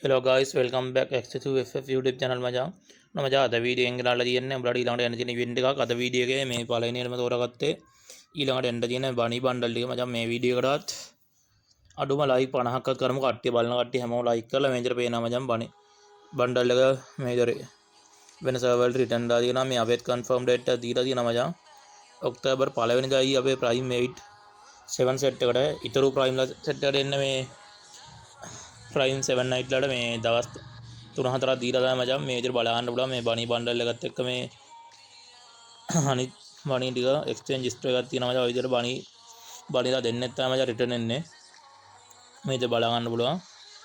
Hello guys, welcome back to FF YouTube channel මචං. මචං අද වීඩියෝ එකෙන් ගෙනල්ලා තියන්නේ උඹලට ඊළඟට එන්න තියෙන ඉවෙන්ට් එකක්. අද වීඩියෝ එකේ මේ පළවෙනියටම තෝරාගත්තේ ඊළඟට එන්න තියෙන බනි බණ්ඩල් ටික මචං. මේ වීඩියෝ එකටත් අඩුම ලයික් 50ක් කරමු. කට්ටිය බලන කට්ටිය හැමෝම ලයික් කරලා මේජර් පේනවා මචං. බනි බණ්ඩල් එක මේජර් වෙන සර්වර් වලට රිටර්න් දාලා තියෙනවා. මේ අපේත් කන්ෆර්ම් ඩේට් එක දීලා තියෙනවා මචං. ඔක්තෝබර් 1 වෙනිදායි අපේ ප්‍රයිම් 8 7 සෙට් එකට ඉතුරු ප්‍රයිම් සෙට් එකට එන්න මේ ප්‍රයිම් 7 නයිට් ලට මේ දවස් 3-4ක් දීලා තමයි මචං. මේ විදිහට බලා ගන්න පුළුවන් මේ බනි බණ්ඩල් එකත් එක්ක මේ අනිත් බනි ටික එක්ස්චේන්ජ් හිස්ටරි එකක් තියෙනවා මචං. ඔය විදිහට බනිලා දෙන්නෙත් තමයි මචං රිටර්න් එන්නේ. මේ විදිහට බලා ගන්න පුළුවන්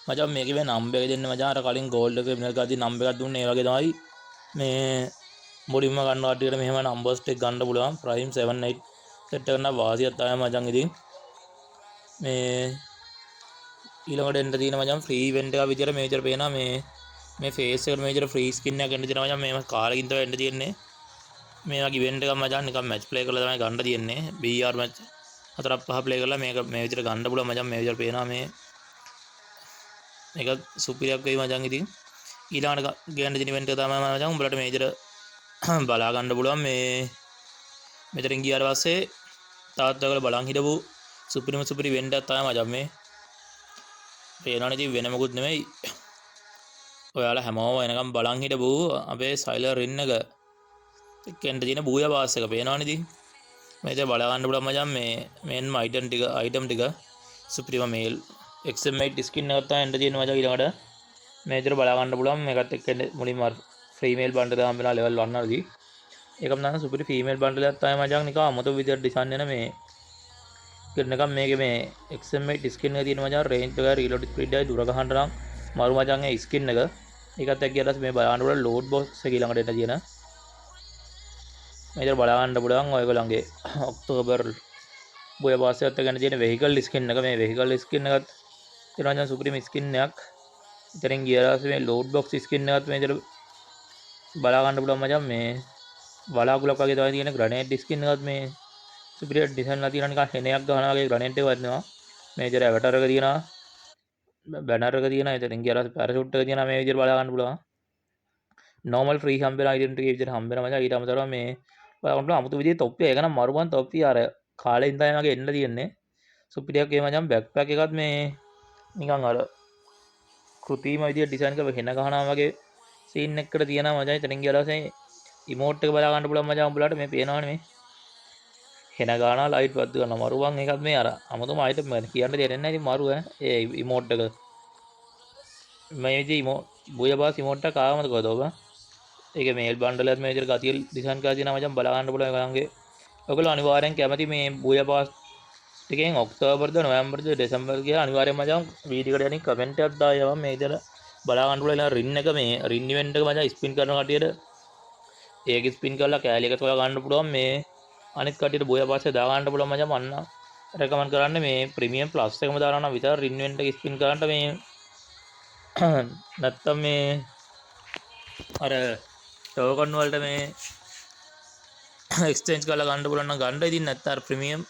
මචං. මේකේ මේ නම්බර් එක දෙන්න මචං. අර කලින් ගෝල්ඩ් එක විනර් ගාදී නම්බර් එකක් දුන්නේ ඒ වගේ තමයි මේ මුලින්ම ගන්න කට්ටියට මෙහෙම නම්බර්ස් ටික ගන්න පුළුවන්. ප්‍රයිම් 7 නයිට් සෙට් එක නම් වාසියක් තමයි මචං. ඉතින් මේ ඊළඟට එන්න තියෙන මචං ෆ්‍රී ඉවෙන්ට් එකක් විදියට මේජර් පේනවා. මේ ෆේස් එකට මේජර් ෆ්‍රී ස්කින් එකක් එන්න තියෙනවා මචං. මේක කාලෙකින් තමයි එන්න තියෙන්නේ. මේ වගේ ඉවෙන්ට් එකක් මචං නිකන් මැච් ප්ලේ කරලා තමයි ගන්න තියෙන්නේ. BR මැච් 4-5 ප්ලේ කරලා මේක මේ විදියට ගන්න පුළුවන් මචං. මේ විදියට පේනවා මේක සුපිරියක් වෙයි මචං. ඉතින් ඊළඟට ගේන්න තියෙන ඉවෙන්ට් එක තමයි මචං උඹලට මේජර් බලා ගන්න පුළුවන්. මෙතරින් ගියාට පස්සේ තාත්තගල බලන් හිටපු සුපිරි ඉවෙන්ට් එකක් තමයි මචං මේ පේනවනේ. ඉතින් වෙන මොකුත් නෙමෙයි. ඔයාලා හැමෝම එනකම් බලන් හිටපු අපේ සයිලර් රින් එක එක්කෙන්ට තියෙන බූයා පාස් එක පේනවනේ. ඉතින් මේක බලා ගන්න පුළුවන් මචං. මේන් අයිටම් ටික සුපිරිම මේල් XM8 ස්කින් එකක් තමයි එන්න තියෙන මචං. ඊළඟට මේ විදිහට බලා ගන්න පුළුවන්. මේකත් එක්ක මුලින්ම ෆීමේල් බණ්ඩල් දාන්න වෙනවා ලෙවල් 1 වලදී. ඒකම නම් සුපිරි ෆීමේල් බණ්ඩල් එකක් තමයි මචං. නිකන් අමුතු විදිහට ඩිසයින් වෙන මේ නිකන් මේකේ මේ XM8 ස්කින් එක තියෙන මචං. රේන්ජ් එක රීලෝඩ් ස්පීඩ් එකයි දුර ගහන්න නම් මරු මචං ඒ ස්කින් එක. ඒකත් එක්ක ඊට පස්සේ මේ බලන්න පුළුවන් ලෝඩ් බොක්ස් එක ඊළඟට එන්න තියෙන මේක බලා ගන්න පුළුවන් ඔයගොල්ලන්ගේ ඔක්තෝබර් බොය පාස් එකත් එක්ක තියෙන වෙහිකල් ස්කින් එක. මේ වෙහිකල් ස්කින් එකත් තියෙනවා මචං සුපිරිම ස්කින් එකක්. ඉතින් ගියරාස් මේ ලෝඩ් බොක්ස් ස්කින් එකත් මේ විදිහට බලා ගන්න පුළුවන් මචං. මේ වලාකුලක් වගේ තමයි තියෙන ග්‍රනේඩ් ස්කින් එකත් මේ සුපිරි ඩිසයින් ලා තියෙනවා. නිකන් හෙනයක් ගන්නවා වගේ ග්‍රනේඩ් එකක් වදිනවා. මේ විදිහට ඇවටර් එක තියෙනවා. බැනර් එක තියෙනවා. ඉතින් ගියරාස් පැරෂූට් එක තියෙනවා. මේ විදිහට බලා ගන්න පුළුවන්. normal free හම්බෙන ඩෙන්ටි එක විදිහට හම්බෙන මචං. ඊට අමතරව මේ බලා ගන්න පුළුවන් අමුතු විදිහේ තොප්පිය. ඒක නම් මරුවන් තොප්පිය අර කාලේ ඉඳන් මගේ එන්න තියෙන්නේ. සුපිරියක් ඒ මචං. බෑක්පැක් එකත් මේ නිකන් අර කෘතිම විදිහට ඩිසයින් කරලා හෙන ගහනවා වගේ සීන් එකකට තියෙනවා මචං. ඉතින් ගියරාස් ඉමෝට් එක බලා ගන්න පුළුවන් මචං. උඹලට මේ පේනවනේ මේ හෙන ගානවා ලයිට් වත් ගන්නවා මරුවන්. එකත් මේ අර අමුතුම අයිටම් එක කියන්න දෙයක් නැහැ. ඉතින් මරුව ඒ ඉමෝට් එක මේ විදිහේ බොය බාස් ඉමෝට් එක ආවමද කොහොමද ඔබ? ඒක මේල් බණ්ඩල් එකත් මේ විදිහට ගතිය ඩිසයින් කරලා තියෙනවා මචං. බලා ගන්න පුළුවන් ඔයගොල්ලන්ගේ. ඔයගොල්ලෝ අනිවාර්යෙන් කැමති මේ බොය බාස් ටිකෙන් ඔක්තෝබර්ද නොවැම්බර්ද දෙසැම්බර් කියලා අනිවාර්යෙන් මචං වීඩියෝ එකට යනින් කමෙන්ට් එකක් දායවා. මේ විදිහට බලා ගන්න පුළුවන්. රින් එක මේ රින් ඉවෙන්ට් එක මචං ස්පින් කරන කටියට ඒක ස්පින් කරලා කෑලි එකක් හොයා ගන්න පුළුවන්. මේ අනිත් කටියට බොය බාස් එක දා ගන්න පුළුවන් මචං. මන්න රෙකමන්ඩ් කරන්නේ මේ ප්‍රීමියම් ප්ලස් එකම දානවා නම් විතර රින් ඉවෙන්ට් එක ස්පින් කරන්න මේ නැත්තම් මේ අර ටෝකන් වලට මේ එක්ස්චේන්ජ් කරලා ගන්න පුළුවන් නම් ගන්න. ඉතින් නැත්නම් අර ප්‍රීමියම්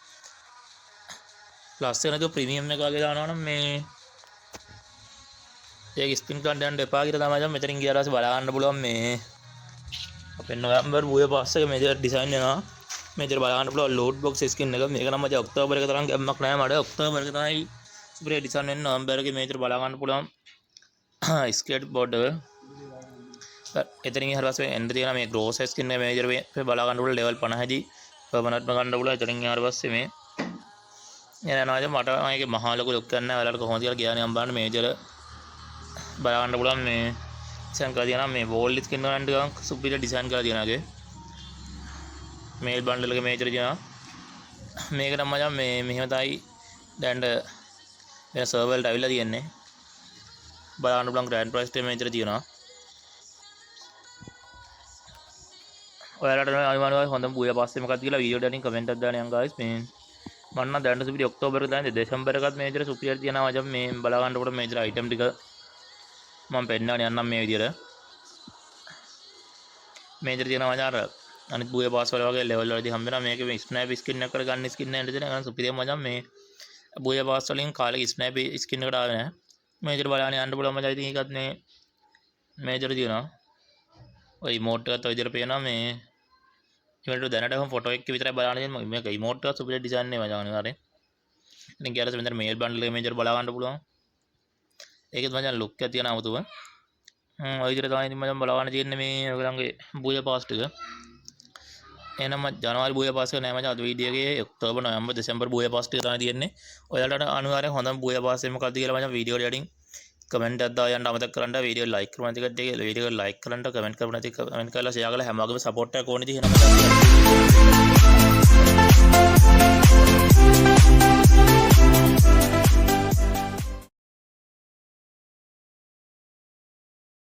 ප්ලස් එක නැතුව ප්‍රීමියම් එක වගේ දානවා නම් මේ ඒක ස්පින් කරන්න යන්න එපා කියලා තමයි මචං. මෙතනින් ගියාට පස්සේ බලා ගන්න පුළුවන් මේ අපේ නොවැම්බර් බූය පාස් එක මේ විදිහට ඩිසයින් වෙනවා. මේ විදිහට බලා ගන්න පුළුවන් ලෝඩ් බොක්ස් ස්කින් එක. මේක නම් මචං ඔක්තෝබර් එක තරම් ගැම්මක් නැහැ මට. ඔක්තෝබර් එක තමයි සුපිරි ඩිසයින් වෙන්නේ. නොවැම්බර් එකේ මේ විදිහට බලා ගන්න පුළුවන් ස්කේට් බෝඩ් එක. එතනින් ඊට පස්සේ එන්න තියෙන මේ ග්‍රෝස් ස්කින් එක මේ විදිහට බලා ගන්න පුළුවන් ලෙවල් 50 දී පර්මනන්ට්ම ගන්න පුළුවන්. එතනින් ඊට පස්සේ මේ යනවා මට මේකේ මහා ලොකු ලොක් ගන්න නැහැ. ඔයාලට කොහොමද කියලා කියන්නේ අම්බාන්න මේ විදිහට බලා ගන්න පුළුවන්. මේ ඩිසයින් කරලා තියෙනවා මේ වෝල් ස්කින් වලට ටිකක් සුපිරි ඩිසයින් කරලා තියෙනවා. මේල් බණ්ඩල් එක මේ විදිහට තියෙනවා. මේක නම් මචං මේ මෙහෙම තමයි දැන් වෙන සර්වර් වලට අවිලා තියෙන්නේ. බලා ගන්න පුළුවන් ග්‍රෑන්ඩ් ප්‍රයිස් එක මේ විදිහට තියෙනවා. ඔයාලට අනිවාර්යයෙන් හොඳම බූය පාස් එක මොකක්ද කියලා වීඩියෝ එකකින් කමෙන්ට් එකක් දාන්න යන් ගායිස්. මේ මන්න දැන් සුපිරි ඔක්තෝබර් එක දැන් දෙසැම්බර් එකත් මේ විදිහට සුපිරියට තියෙනවා මචං. මේ බලා ගන්නකොට මේ විදිහට අයිටම් ටික මම පෙන්නන්න යන්නම් මේ විදිහට. මේ විදිහට තියෙනවා මචං. අර අනිත් බූය පාස් වල වගේ ලෙවල් වලදී හම්බ වෙනවා. මේකේ මේ ස්නැප් ස්කින් එක කරගන්න ස්කින් එක නේද තියෙන. ගන්න සුපිරිය මචං. මේ බූය පාස් වලින් කාලෙක ස්නැප් ස්කින් එකට ආවේ නැහැ. මේජර් බලන්න යන්න පුළුවන් මචං. ඉතින් ඒකත් මේ මේජර් දිනවා. ඔය ඉමෝට් එකත් ඔය විදිහට පේනවා. මේ ඉවලට දැනට මම ෆොටෝ එක විතරයි බලන්න තියෙන්නේ. මේක ඉමෝට් එක සුපිරි ඩිසයින් නේ මචං අනිවාර්යෙන්. ඉතින් ගියාට මෙතන මේල් බන්ඩල් එක මේජර් බලා ගන්න පුළුවන්. ඒකෙත් මචං ලුක් එක තියෙන 아무තුම. ඔය විදිහට තමයි ඉතින් මචං බලා ගන්න තියෙන්නේ මේ ඔයගලන්ගේ බූය පාස් ටික. එහෙනම් ජනවාරි බූය පාස් එක නෑ මචං. අද වීඩියෝ එකේ ඔක්තෝබර් නොවැම්බර් දෙසැම්බර් බූය පාස් ටික තමයි තියෙන්නේ. ඔයාලට අනිවාර්යෙන් හොඳම බූය පාස් එක මොකක්ද කියලා මචං වීඩියෝ එකට යටින් කමෙන්ට් එකක් දාන්න අමතක කරන්න. වීඩියෝ ලයික් කරන ටිකට වීඩියෝ එක ලයික් කරන්න, කමෙන්ට් කරන ටික කමෙන්ට් කරලා ෂෙයා කරලා හැමෝගෙම සපෝට් එකක් ඕනේ. ඉතින් එහෙනම් මචං